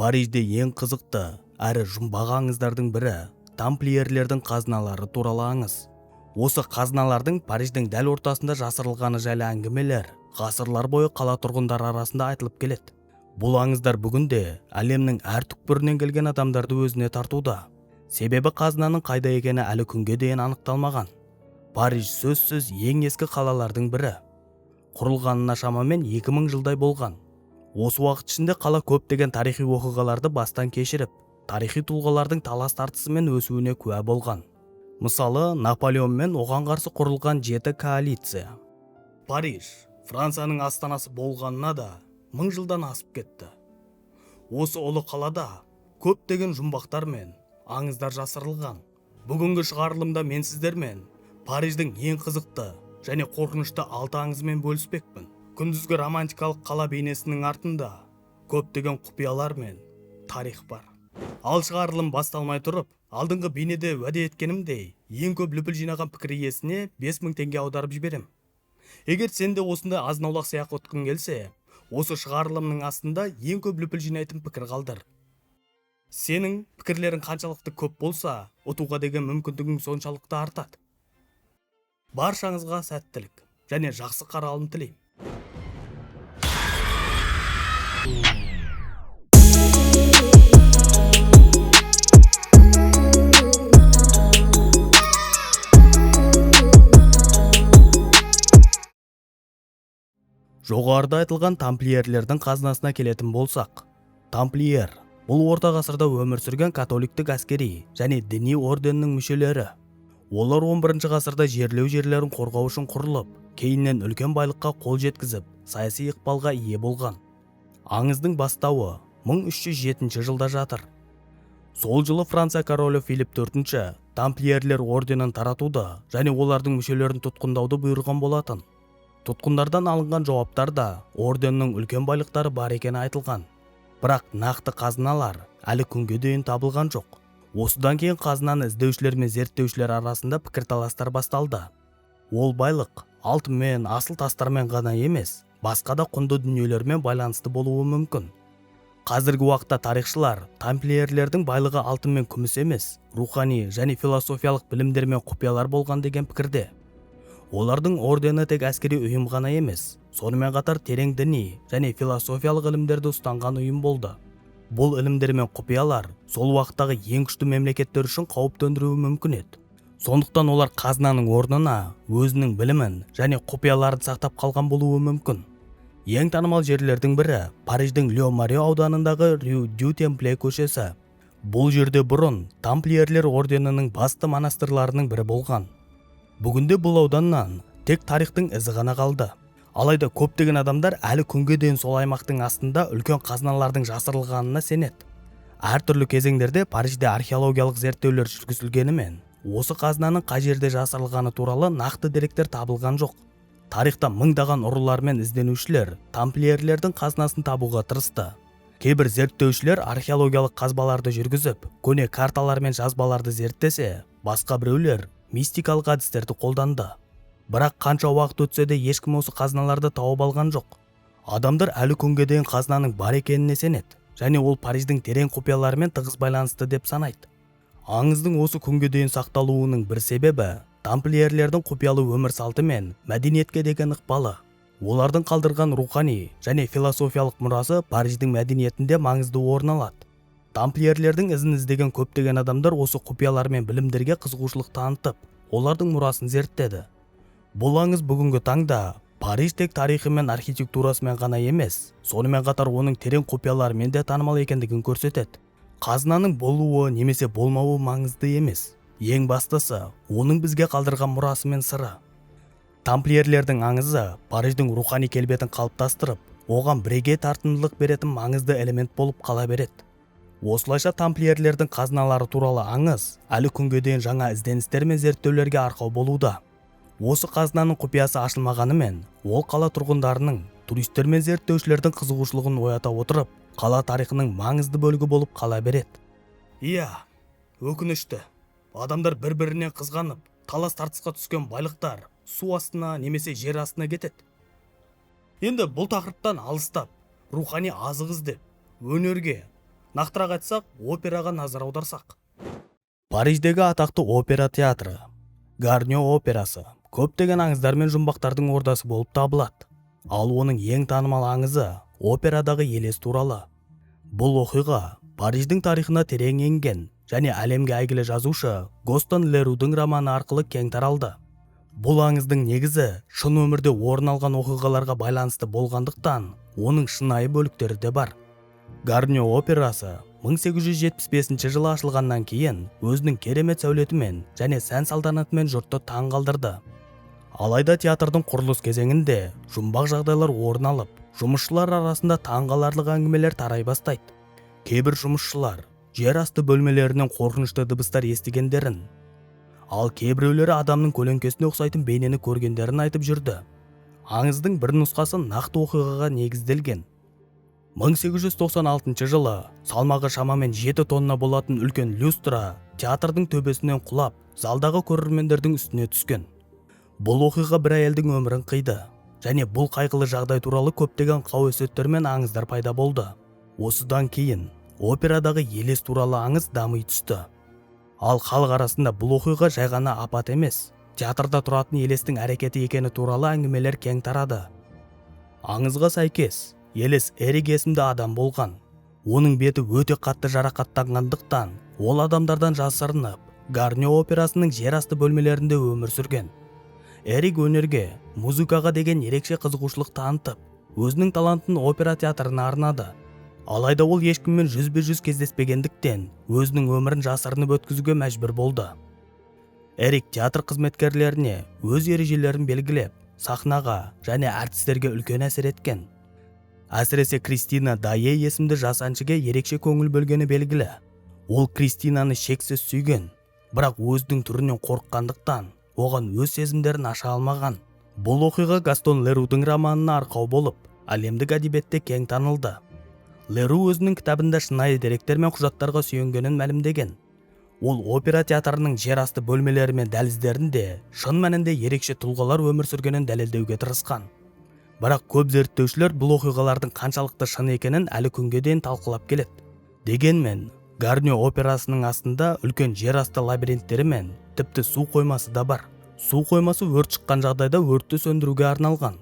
Парижде ең қызықты әрі жұмбақ аңыздардың бірі тамплиерлердің қазыналары туралы аңыз. Осы қазыналардың Париждің дәл ортасында жасырылғаны жайлы әңгімелер ғасырлар бойы қала тұрғындары арасында айтылып келеді. Бұл аңыздар бүгінде әлемнің әр түкпірінен келген адамдарды өзіне тартуда. Себебі қазынаның қайда екені әлі күнге дейін анықталмаған. Париж сөзсіз ең ескі қалалардың бірі. Құрылғанына шамамен 2000 жылдай болған. Осы уақыт ішінде қала көптеген тарихи оқиғаларды бастан кешіріп, тарихи тұлғалардың талас тартысымен өсуіне куә болған. Мысалы, Наполеон мен оған қарсы құрылған 7 коалиция. Париж, Францияның астанасы болғанына да 1000 жылдан асып кетті. Осы ұлы қалада көптеген жұмбақтар мен аңыздар жасырылған. Бүгінгі шығарылымда мен сіздермен Париждің ең қызықты және қорқынышты 6 аңызымен бөліспекпін. Күндізгі романтикалық қала бейнесінің артында көптеген құпиялар мен тарих бар. Ал шығарылым басталмай тұрып, алдыңғы бейнеде уәде еткенімдей, ең көп лүпіл жинаған пікір иесіне 5000 теңге аударып жіберем. Егер сен де осындай азнаулақ сыйақы ұтқың келсе, осы шығарылымның астында ең көп лүпіл жинайтын пікір қалдыр. Сенің пікірлерің қаншалықты көп болса, ұтуға деген мүмкіндігің соншалықты артады. Баршаңызға сәттілік және жақсы қаралым тілеймін. Жоғарыда айтылған тамплиерлердің қазынасына келетін болсақ, тамплиер бұл орта ғасырда өмір сүрген католиктік әскери және діни орденнің мүшелері. Олар 11 ғасырда жерлеу жерлерін қорғау үшін құрылып, кейіннен үлкен байлыққа қол жеткізіп, саяси ықпалға ие болған. Аңыздың бастауы 1307 жылда жатыр. Сол жылы Франция королі Филипп IV тамплиерлер орденін таратуды және олардың мүшелерін тұтқындауды бұйырған болатын. Тұтқындардан алынған жауаптарда орденнің үлкен байлықтары бар екені айтылған. Бірақ нақты қазыналар әлі күнге дейін табылған жоқ. Осыдан кейін қазынаны іздеушілер мен зерттеушілер арасында пікірталастар басталды. Ол байлық алтынмен, асыл тастармен ғана емес, басқа да құнды дүниелермен байланысты болуы мүмкін. Қазіргі уақытта тарихшылар тамплиерлердің байлығы алтын мен күміс емес, рухани және философиялық білімдер мен құпиялар болған деген пікірде. Олардың ордені тек әскери ұйым ғана емес, сонымен қатар терең діни және философиялық ілімдерді ұстанған ұйым болды. Бұл ілімдер мен құпиялар сол уақыттағы ең күшті мемлекеттер үшін қауіп төндіруі мүмкін еді. Сондықтан олар қазынаның орнына өзінің білімін және құпияларын сақтап қалған болуы мүмкін. Ең танымал жерлердің бірі Париждің Ле-Маре ауданындағы Рю дю Темпле көшесі. Бұл жерде бұрын тамплиерлер орденінің басты монастырларының бірі болған. Бүгінде бұл ауданнан тек тарихтың ізі ғана қалды. Алайда көптеген адамдар әлі күнге дейін сол аймақтың астында үлкен қазыналардың жасырылғанына сенеді. Әртүрлі кезеңдерде Парижде археологиялық зерттеулер жүргізілгенімен, осы қазынаның қай жерде жасырылғаны туралы нақты деректер табылған жоқ. Тарихта мыңдаған ұрылар мен ізденушілер тамплиерлердің қазынасын табуға тырысты. Кейбір зерттеушілер археологиялық қазбаларды жүргізіп, көне карталар мен жазбаларды зерттесе, басқа біреулер мистикалық әдістерді қолданды. Бірақ қанша уақыт өтсе де ешкім осы қазыналарды тауып алған жоқ. Адамдар әлі күнге дейін қазынаның бар екеніне сенеді, және ол Париждің терең құпияларымен тығыз байланысты деп санайды. Аңыздың осы күнге дейін сақталуының бір себебі тамплиерлердің құпиялы өмір салты мен мәдениетке деген ықпалы. Олардың қалдырған рухани және философиялық мұрасы Париждің мәдениетінде маңызды орын алады. Тамплиерлердің ізін іздеген көптеген адамдар осы құпиялар мен білімдерге қызығушылық танытып, олардың мұрасын зерттеді. Бұл аңыз бүгінгі таңда Париж тек тарихы мен архитектурасымен ғана емес, сонымен қатар оның терең құпияларымен де танымал екендігін көрсетеді. Қазынаның болуы немесе болмауы маңызды емес. Ең бастысы, оның бізге қалдырған мұрасы мен сыры. Тамплиерлердің аңызы Париждің рухани келбетін қалыптастырып, оған бірегей тартымдылық беретін маңызды элемент болып қала береді. Осылайша тамплиерлердің қазыналары туралы аңыз әлі күнге дейін жаңа ізденістер мен зерттеулерге арқау болуда. Осы қазынаның құпиясы ашылмағанымен, ол қала тұрғындарының, туристер мен зерттеушілердің қызығушылығын оята отырып, қала тарихының маңызды бөлігі болып қала береді. Иә, өкінішті. Адамдар бір-біріне қызғанып, талас тартысқа түскен байлықтар су астына немесе жер астына кетеді. Енді бұл тақырыптан алыстап, рухани азық іздеп, өнерге, Нақтырақ айтсақ, операға назар аударсақ. Париждегі атақты опера театры, Гарньо операсы, көптеген аңыздар мен жұмбақтардың ордасы болып табылады. Ал оның ең танымал аңызы операдағы елес туралы. Бұл оқиға Париждің тарихына терең енген және әлемге әйгілі жазушы Гастон Лерудың романы арқылы кең таралды. Бұл аңыздың негізі шын өмірде орын алған оқиғаларға байланысты болғандықтан, оның шынайы бөліктері де бар. Гарньо операсы 1875 жылы ашылғаннан кейін өзінің керемет сәулетімен және сән салтанатымен жұртты таң қалдырды. Алайда театрдың құрылыс кезеңінде жұмбақ жағдайлар орын алып, жұмысшылар арасында таңғаларлық әңгімелер тарай бастайды. Кейбір жұмысшылар жер асты бөлмелерінен қорқынышты дыбыстар естігендерін, ал кейбіреулері адамның көлеңкесіне ұқсайтын бейнені көргендерін айтып жүрді. Аңыздың бір нұсқасы нақты оқиғаға негізделген. 1896 жылы салмағы шамамен 7 тонна болатын үлкен люстра театрдың төбесінен құлап, залдағы көрермендердің үстіне түскен. Бұл оқиға бір әйелдің өмірін қиды, және бұл қайғылы жағдай туралы көптеген қауесеттер мен аңыздар пайда болды. Осыдан кейін операдағы елес туралы аңыз дами түсті. Ал халық арасында бұл оқиға жай ғана апат емес, театрда тұратын елестің әрекеті екені туралы әңгімелер кең тарады. Аңызға сәйкес, елес Эрик есімді адам болған. Оның беті өте қатты жарақаттанғандықтан, ол адамдардан жасырынып, Гарньо операсының жер асты бөлмелерінде өмір сүрген. Эрик өнерге, музыкаға деген ерекше қызығушылық танытып, өзінің талантын опера театрына арнады. Алайда ол ешкіммен жүзбе-жүз кездеспегендіктен, өзінің өмірін жасырынып өткізуге мәжбүр болды. Эрик театр қызметкерлеріне өз ережелерін белгілеп, сахнаға және әртістерге үлкен әсер еткен. Әсіресе Кристина Дайе есімді жас әншіге ерекше көңіл бөлгені белгілі. Ол Кристинаны шексіз сүйген, бірақ өзінің түрінен қорыққандықтан, оған өз сезімдерін аша алмаған. Бұл оқиға Гастон Лерудың романына арқау болып, әлемдік әдебиетте кең танылды. Леру өзінің кітабында шынайы деректер мен құжаттарға сүйенгенін мәлімдеген. Ол опера театрының жер асты бөлмелері мен дәліздерінде шын мәнінде ерекше тұлғалар өмір сүргенін дәлелдеуге тырысқан. Бірақ көп зерттеушілер бұл оқиғалардың қаншалықты шын екенін әлі күнге дейін талқылап келеді. Дегенмен, Гарньо операсының астында үлкен жер асты лабиринттері мен тіпті су қоймасы да бар. Су қоймасы өрт шыққан жағдайда өртті сөндіруге арналған.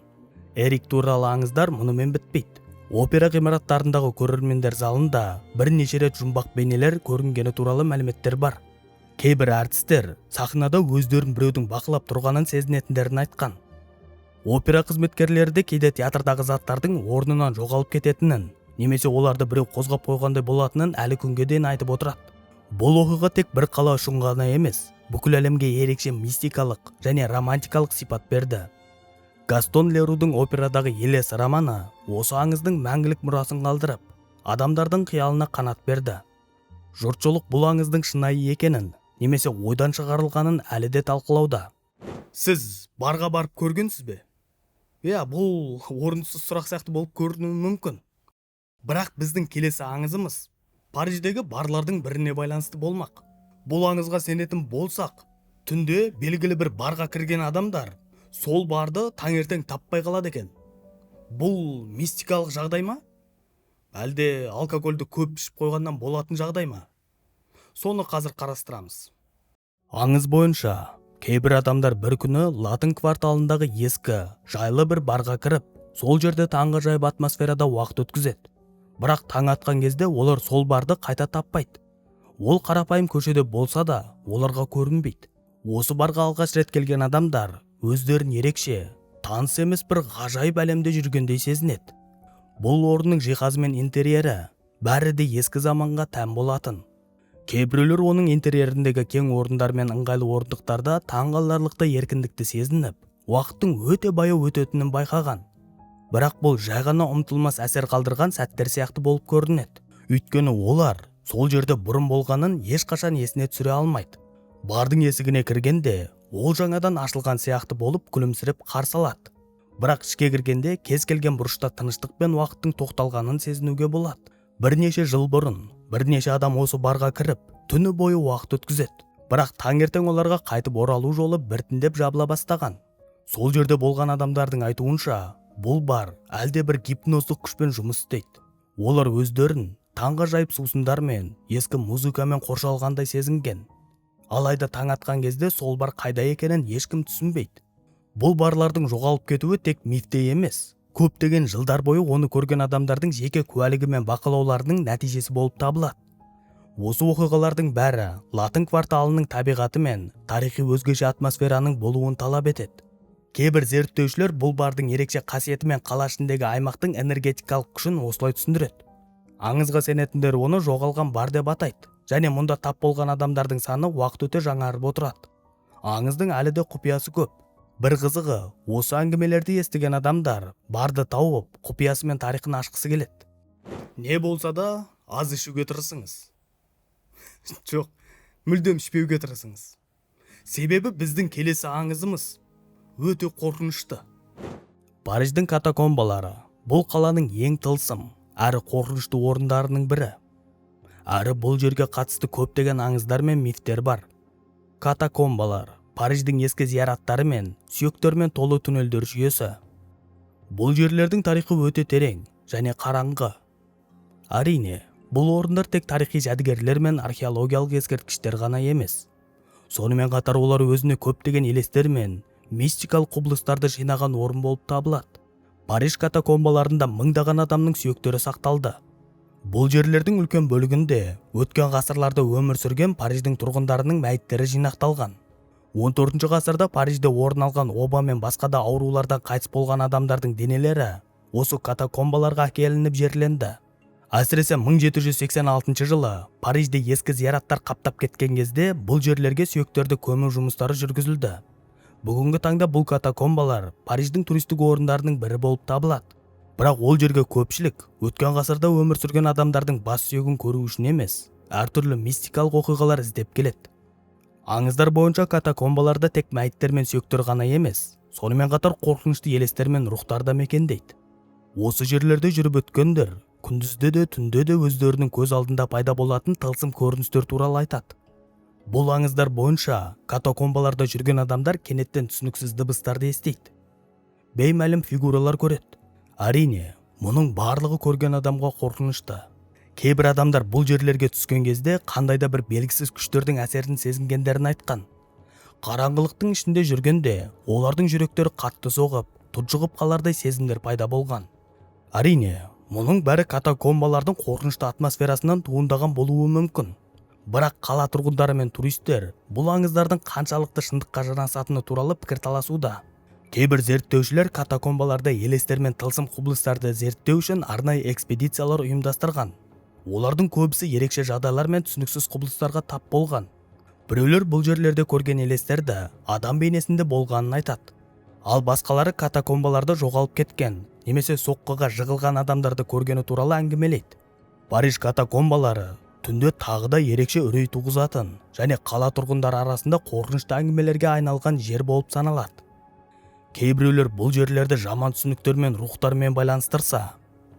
Эрик туралы аңыздар мұнымен бітпейді. Опера ғимараттарындағы көрермендер залында бірнеше рет жұмбақ бейнелер көрінгені туралы мәліметтер бар. Кейбір әртістер сахнада өздерін біреудің бақылап тұрғанын сезінетіндерін айтқан. Опера қызметкерлері де кейде театрдағы заттардың орнынан жоғалып кететінін, немесе оларды біреу қозғап қойғандай болатынын әлі күнге дейін айтып отырады. Бұл оқиға тек бір қала үшін ғана емес, бүкіл әлемге ерекше мистикалық және романтикалық сипат берді. Гастон Лерудың операдағы елес романы осы аңыздың мәңгілік мұрасын қалдырып, адамдардың қиялына қанат берді. Жұртшылық бұл аңыздың шынайы екенін, немесе ойдан шығарылғанын әлі де талқылауда. Сіз барға барып көргенсіз бе? Бұл орынсыз сұрақ сияқты болып көрінуі мүмкін. Бірақ біздің келесі аңызымыз Париждегі барлардың біріне байланысты болмақ. Бұл аңызға сенетін болсақ, түнде белгілі бір барға кірген адамдар сол барды таңертең таппай қалады екен. Бұл мистикалық жағдай ма? Әлде алкогольді көп ішіп қойғаннан болатын жағдай ма? Соны қазір қарастырамыз. Аңыз бойынша, кейбір адамдар бір күні Латын кварталындағы ескі, жайлы бір барға кіріп, сол жерде таңғы жайып атмосферада уақыт өткізеді. Бірақ таң атқан кезде олар сол барды қайта таппайды. Ол қарапайым көшеде болса да, оларға көрінбейді. Осы барға алғаш рет келген адамдар өздерін ерекше, таныс емес бір ғажайып әлемде жүргендей сезінеді. Бұл орынның жиһазы мен интерьері бәрі де ескі заманға тән болатын. Кейбіреулер оның интерьеріндегі кең орындар мен ыңғайлы орындықтарда таңғаларлықтай еркіндікті сезініп, уақыттың өте баяу өтетінін байқаған. Бірақ бұл жай ғана ұмытылмас әсер қалдырған сәттер сияқты болып көрінеді. Өйткені олар сол жерде бұрын болғанын ешқашан есіне түсіре алмайды. Бардың есігіне кіргенде ол жаңадан ашылған сияқты болып күлімсіреп қарсы алады. Бірақ ішке кіргенде кез келген бұрышта тыныштық пен уақыттың тоқталғанын сезінуге болады. Бірнеше жыл бұрын бірнеше адам осы барға кіріп, түні бойы уақыт өткізеді. Бірақ таңертең оларға қайтып оралу жолы біртіндеп жабыла бастаған. Сол жерде болған адамдардың айтуынша, бұл бар әлде бір гипноздық күшпен жұмыс істейді. Олар өздерін таңғажайып сусындар мен ескі музыкамен қоршалғандай сезінген. Алайда таң атқан кезде сол бар қайда екенін ешкім түсінбейді. Бұл барлардың жоғалып кетуі тек мифте емес, көптеген жылдар бойы оны көрген адамдардың жеке куәлігі мен бақылауларының нәтижесі болып табылады. Осы оқиғалардың бәрі Латын кварталының табиғаты мен тарихи өзгеше атмосфераның болуын талап етеді. Кейбір зерттеушілер бұл бардың ерекше қасиеті мен қала ішіндегі аймақтың энергетикалық күшін осылай түсіндіреді. Аңызға сенетіндер оны жоғалған бар деп атайды, және мұнда тап болған адамдардың саны уақыт өте жаңарып отырады. Аңыздың әлі де құпиясы көп. Бір қызығы, осы әңгімелерді естіген адамдар барды тауып, құпиясы мен тарихын ашқысы келеді. Не болса да аз ішуге тырысыңыз. Жоқ, мүлдем ішпеуге тырысыңыз. Себебі біздің келесі аңызымыз өте қорқынышты. Париждің катакомбалары бұл қаланың ең тылсым әрі қорқынышты орындарының бірі. Әрі бұл жерге қатысты көптеген аңыздар мен мифтер бар. Катакомбалар Париждің ескі зияраттары мен сүйектермен толы түнелдер жүйесі. Бұл жерлердің тарихы өте терең және қараңғы. Әрине, бұл орындар тек тарихи жәдігерлер мен археологиялық ескерткіштер ғана емес. Сонымен қатар олар өзіне көптеген елестер мен мистикалық құбылыстарды жинаған орын болып табылады. Париж катакомбаларында мыңдаған адамның сүйектері сақталды. Бұл жерлердің үлкен бөлігінде өткен ғасырларда өмір сүрген Париждің тұрғындарының мәйіттері жинақталған. 14 ғасырда Парижде орын алған оба мен басқа да аурулардан қайтыс болған адамдардың денелері осы катакомбаларға әкелініп жерленді. Әсіресе 1786 жылы Парижде ескі зияраттар қаптап кеткен кезде бұл жерлерге сүйектерді көму жұмыстары жүргізілді. Бүгінгі таңда бұл катакомбалар Париждің туристік орындарының бірі болып табылады. Бірақ ол жерге көпшілік өткен ғасырда өмір сүрген адамдардың бас сүйегін көру үшін емес, әртүрлі мистикалық оқиғалар іздеп келеді. Аңыздар бойынша катакомбаларда тек мәйіттер мен сүйектер ғана емес, сонымен қатар қорқынышты елестер мен рухтар да мекендейді. Осы жерлерде жүріп өткендер күндізде де түнде де өздерінің көз алдында пайда болатын тылсым көріністер туралы айтады. Бұл аңыздар бойынша катакомбаларда жүрген адамдар кенеттен түсініксіз дыбыстарды естиді. Беймәлім фигуралар көреді. Әрине, мұның барлығы көрген адамға қорқынышты. Кейбір адамдар бұл жерлерге түскен кезде қандайда бір белгісіз күштердің әсерін сезінгендерін айтқан. Қараңғылықтың ішінде жүргенде олардың жүректері қатты соғып, тұншығып қалардай сезімдер пайда болған. Әрине, мұның бәрі катакомбалардың қорқынышты атмосферасынан туындаған болуы мүмкін. Бірақ қала тұрғындары мен туристер бұл аңыздардың қаншалықты шындыққа жанасатыны туралы пікірталасуда. Кейбір зерттеушілер катакомбаларда елестер мен тылсым құбылыстарды зерттеу үшін арнайы экспедициялар ұйымдастырған. Олардың көбісі ерекше жағдайлар мен түсініксіз құбылыстарға тап болған. Біреулер бұл жерлерде көрген елестерді адам бейнесінде болғанын айтады. Ал басқалары катакомбаларда жоғалып кеткен, немесе соққыға жығылған адамдарды көргені туралы әңгімелейді. Париж катакомбалары түнде тағы да ерекше үрей туғызатын және қала тұрғындары арасында қорқынышты әңгімелерге айналған жер болып саналады. Кейбіреулер бұл жерлерді жаман түсініктер мен рухтармен байланыстырса,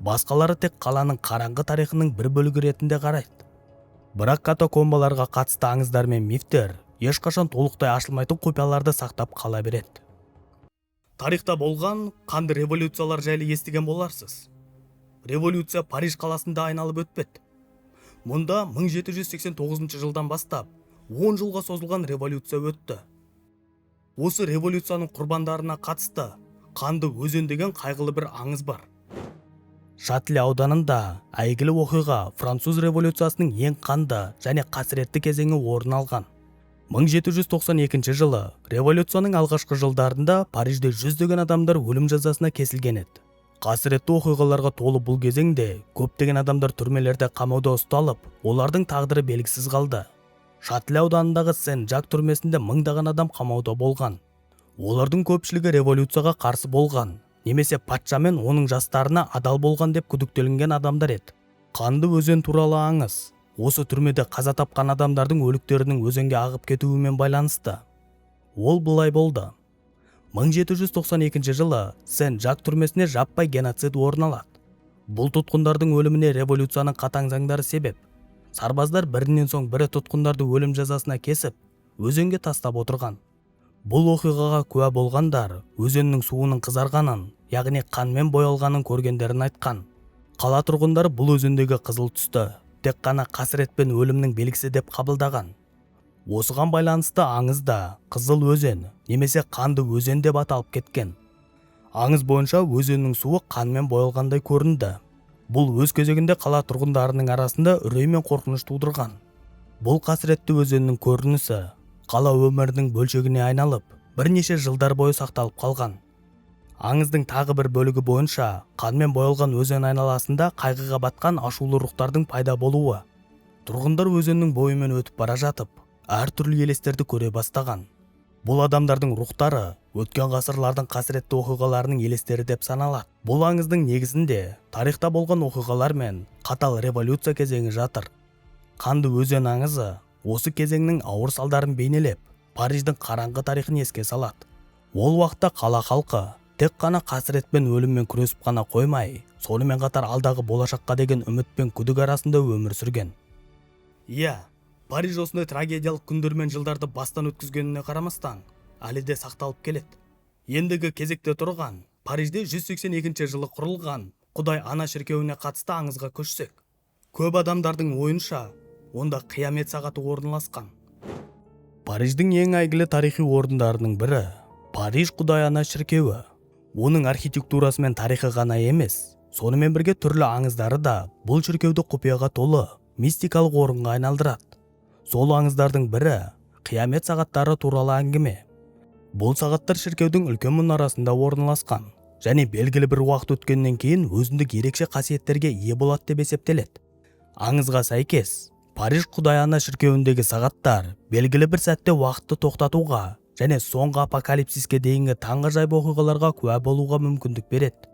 басқалары тек қаланың қараңғы тарихының бір бөлігі ретінде қарайды. Бірақ катакомбаларға қатысты аңыздар мен мифтер ешқашан толықтай ашылмайтын құпияларды сақтап қала береді. Тарихта болған қанды революциялар жайлы естіген боларсыз. Революция Париж қаласында айналып өтпеді. Мұнда 1789 жылдан бастап 10 жылға созылған революция өтті. Осы революцияның құрбандарына қатысты қанды өзен деген қайғылы бір аңыз бар. Шатле ауданында әйгілі оқиға француз революциясының ең қанды және қасіретті кезеңі орын алған. 1792 жылы революцияның алғашқы жылдарында Парижде жүздеген адамдар өлім жазасына кесілген еді. Қасіретті оқиғаларға толы бұл кезеңде көптеген адамдар түрмелерде қамауда ұсталып, олардың тағдыры белгісіз қалды. Шатле ауданындағы Сен-Жак түрмесінде мыңдаған адам қамауда болған. Олардың көпшілігі революцияға қарсы болған, немесе патша мен оның жастарына адал болған деп күдіктелінген адамдар еді. Қанды өзен туралы аңыз осы түрмеде қаза тапқан адамдардың өліктерінің өзенге ағып кетуімен байланысты. Ол былай болды. 1792 жылы Сен-Жак түрмесіне жаппай геноцид орын алады. Бұл тұтқындардың өліміне революцияның қатаң заңдары себеп. Сарбаздар бірінен соң бірі тұтқындарды өлім жазасына кесіп, өзенге тастап отырған. Бұл оқиғаға куә болғандар өзеннің суының қызарғанын, яғни қанмен боялғанын көргендерін айтқан. Қала тұрғындары бұл өзендегі қызыл түсті тек қана қасірет пен өлімнің белгісі деп қабылдаған. Осыған байланысты аңыз да Қызыл өзен немесе Қанды өзен деп аталып кеткен. Аңыз бойынша өзеннің суы қанмен боялғандай көрінді. Бұл өз кезегінде қала тұрғындарының арасында үрей мен қорқыныш тудырған. Бұл қасіретті өзеннің көрінісі қала өмірінің бөлшегіне айналып, бірнеше жылдар бойы сақталып қалған. Аңыздың тағы бір бөлігі бойынша қанмен боялған өзен айналасында қайғыға батқан ашулы рухтардың пайда болуы. Тұрғындар өзеннің бойымен өтіп бара жатып, әртүрлі елестерді көре бастаған. Бұл адамдардың рухтары өткен ғасырлардың қасіретті оқиғаларының елестері деп саналады. Бұл аңыздың негізінде тарихта болған оқиғалар мен қатал революция кезеңі жатыр. Қанды өзен аңызы осы кезеңнің ауыр салдарын бейнелеп, Париждің қараңғы тарихын еске салады. Ол уақытта қала халқы тек қана қасірет пен өліммен күресіп қана қоймай, сонымен қатар алдағы болашаққа деген үміт пен күдік арасында өмір сүрген. Иә, Париж осындай трагедиялық күндер мен жылдарды бастан өткізгеніне қарамастан, әлі де сақталып келеді. Ендігі кезекте тұрған Парижде 182 жылы құрылған Құдай Ана шіркеуіне қатысты аңызға көшсек. Көп адамдардың ойынша, онда қиямет сағаты орналасқан. Париждің ең әйгілі тарихи орындарының бірі Париж Құдай Ана шіркеуі. Оның архитектурасы мен тарихы ғана емес, сонымен бірге түрлі аңыздары да бұл шіркеуді құпияға толы мистикалық орынға айналдырады. Сол аңыздардың бірі қиямет сағаттары туралы әңгіме. Бұл сағаттар шіркеудің үлкен мұнарасында орналасқан және белгілі бір уақыт өткеннен кейін өзіндік ерекше қасиеттерге ие болады деп есептеледі. Аңызға сәйкес, Париж Құдай Ана шіркеуіндегі сағаттар белгілі бір сәтте уақытты тоқтатуға және соңғы апокалипсиске дейінгі таңғажайып оқиғаларға куә болуға мүмкіндік береді.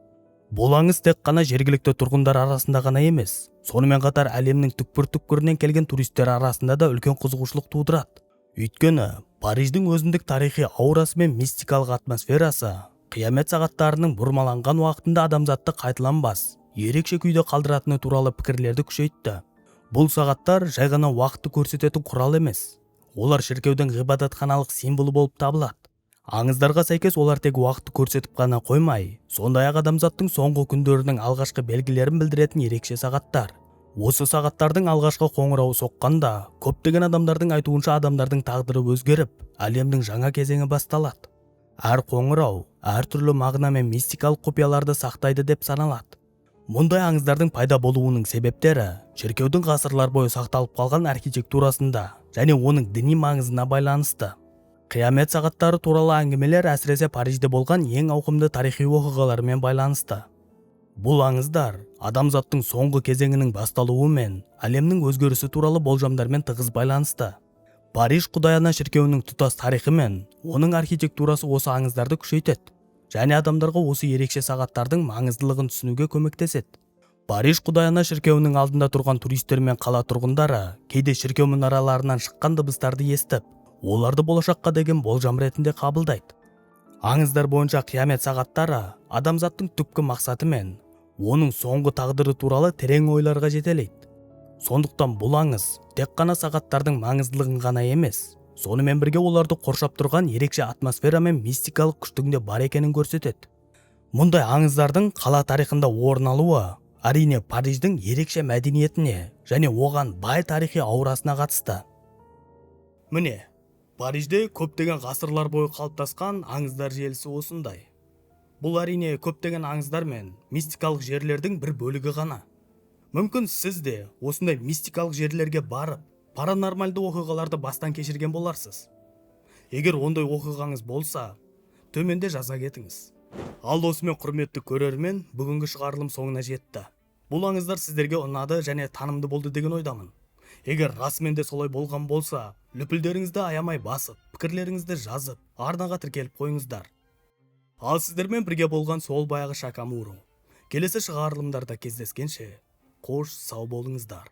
Бұл аңыз тек қана жергілікті тұрғындар арасында ғана емес, сонымен қатар әлемнің түкпір-түкпірінен келген туристер арасында да үлкен қызығушылық тудырады. Өйткені Париждің өзіндік тарихи аурасы мен мистикалық атмосферасы қиямет сағаттарының бұрмаланған уақытында адамзатты қайталанбас, ерекше күйде қалдыратыны туралы пікірлерді күшейтті. Бұл сағаттар жай ғана уақытты көрсететін құрал емес. Олар шіркеудің ғибадатханалық символы болып табылады. Аңыздарға сәйкес олар тек уақытты көрсетіп қана қоймай, сондай-ақ адамзаттың соңғы күндерінің алғашқы белгілерін білдіретін ерекше сағаттар. Осы сағаттардың алғашқы қоңырауы соққанда, көптеген адамдардың айтуынша адамдардың тағдыры өзгеріп, әлемнің жаңа кезеңі басталады. Әр қоңырау әртүрлі мағына мен мистикалық құпияларды сақтайды деп саналады. Мұндай аңыздардың пайда болуының себептері шіркеудің ғасырлар бойы сақталып қалған архитектурасында және оның діни маңызына байланысты. Қиямет сағаттары туралы әңгімелер әсіресе Парижде болған ең ауқымды тарихи оқиғалармен байланысты. Бұл аңыздар адамзаттың соңғы кезеңінің басталуы мен әлемнің өзгерісі туралы болжамдармен тығыз байланысты. Париж Құдай Ана шіркеуінің тұтас тарихы мен оның архитектурасы осы аңыздарды күшейтеді және адамдарға осы ерекше сағаттардың маңыздылығын түсінуге көмектеседі. Париж Құдай Ана шіркеуінің алдында тұрған туристер мен қала тұрғындары кейде шіркеу мұнараларынан шыққан дыбыстарды естіп, оларды болашаққа деген болжам ретінде қабылдайды. Аңыздар бойынша қиямет сағаттары адамзаттың түпкі мақсаты мен оның соңғы тағдыры туралы терең ойларға жетелейді. Сондықтан бұл аңыз тек қана сағаттардың маңыздылығын ғана емес, сонымен бірге оларды қоршап тұрған ерекше атмосфера мен мистикалық күштің де бар екенін көрсетеді. Мұндай аңыздардың қала тарихында орын алуы әрине Париждің ерекше мәдениетіне және оған бай тарихи аурасына қатысты. Міне, Парижде көптеген ғасырлар бойы қалыптасқан аңыздар желісі осындай. Бұл әрине көптеген аңыздар мен мистикалық жерлердің бір бөлігі ғана. Мүмкін сіз де осындай мистикалық жерлерге барып, паранормальды оқиғаларды бастан кешірген боларсыз. Егер ондай оқиғаңыз болса, төменде жаза кетіңіз. Ал осымен құрметті көрермен, бүгінгі шығарылым соңына жетті. Бұл аңыздар сіздерге ұнады және танымды болды деген ойдамын. Егер расымен де солай болған болса, лүпілдеріңізді аямай басып, пікірлеріңізді жазып, арнаға тіркеліп қойыңыздар. Ал сіздермен бірге болған сол баяғы Шакамуру. Келесі шығарылымдарда кездескенше, қош сау болыңыздар.